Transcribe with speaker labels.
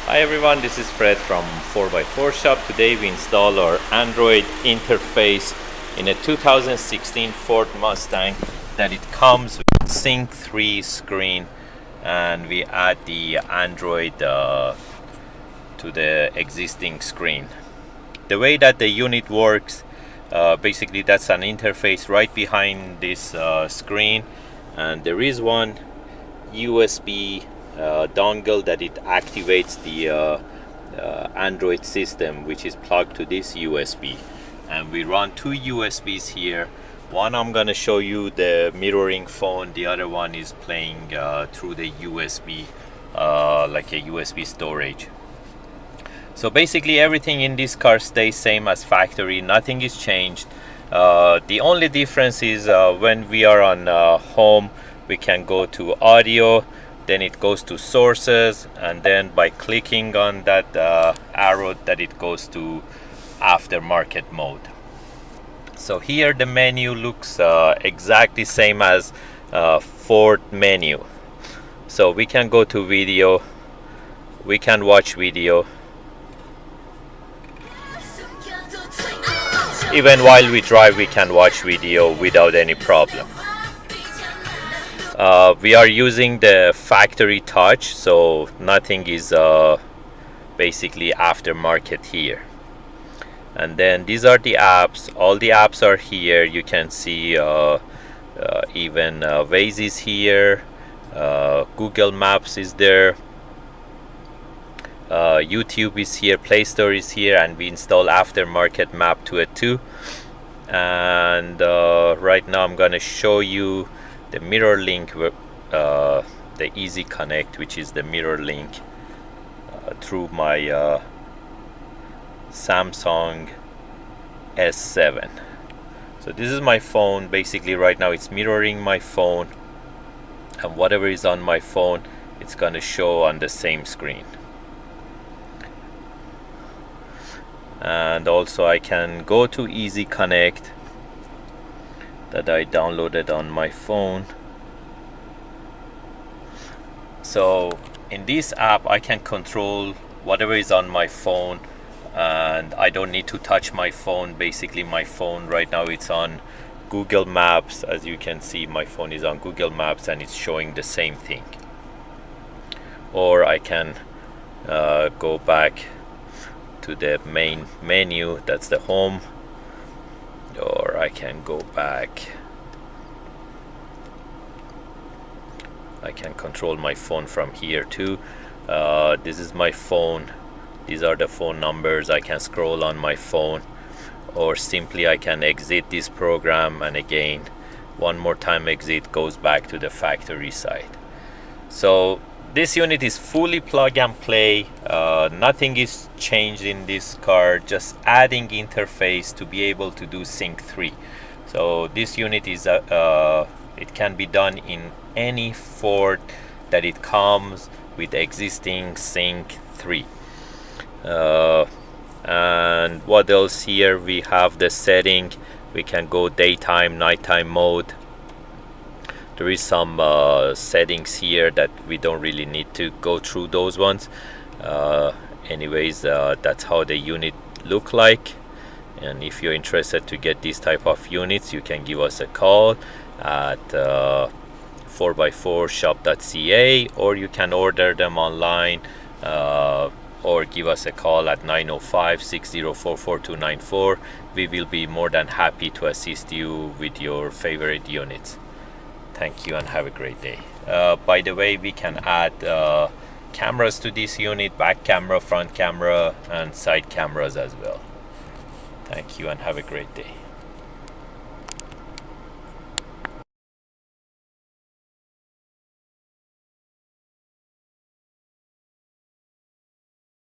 Speaker 1: Hi everyone, this is Fred from 4x4 Shop. Today we install our Android interface in a 2016 Ford Mustang that it comes with Sync3 screen, and we add the Android to the existing screen. The way that the unit works, basically that's an interface right behind this screen, and there is one USB dongle that it activates the Android system, which is plugged to this USB, and we run two USBs here. One I'm gonna show you the mirroring phone, the other one is playing through the USB, like a USB storage. So basically everything in this car stays same as factory, nothing is changed. The only difference is when we are on home, we can go to audio, then it goes to sources, and then by clicking on that arrow that it goes to aftermarket mode. So here the menu looks exactly same as Ford menu. So we can go to video, we can watch video. Even while we drive, we can watch video without any problem. We are using the factory touch, so nothing is basically aftermarket here. And then these are the apps. All the apps are here. You can see even Waze is here, Google Maps is there, YouTube is here, Play Store is here, and we install aftermarket map to it too. And right now I'm gonna show you the mirror link, the Easy Connect, which is the mirror link through my Samsung S7. So this is my phone. Basically right now it's mirroring my phone, and whatever is on my phone, it's gonna show on the same screen. And also I can go to Easy Connect that I downloaded on my phone. So in this app I can control whatever is on my phone, and I don't need to touch my phone. Basically my phone right now, it's on Google Maps. As you can see, my phone is on Google Maps and it's showing the same thing. Or I can go back to the main menu, that's the home, or I can go back. I can control my phone from here too. This is my phone, these are the phone numbers. I can scroll on my phone, or simply I can exit this program, and again one more time exit, goes back to the factory side. So this unit is fully plug and play. Nothing is changed in this car, just adding interface to be able to do Sync3. So this unit is it can be done in any Ford that it comes with existing Sync3. And what else here? We have the setting. We can go daytime, nighttime mode. There is some settings here that we don't really need to go through those ones. Anyways, that's how the unit look like. And if you're interested to get this type of units, you can give us a call at 4x4shop.ca, or you can order them online, or give us a call at 905-604-4294. We will be more than happy to assist you with your favorite units. Thank you and have a great day. By the way, we can add cameras to this unit, back camera, front camera, and side cameras as well. Thank you and have a great day.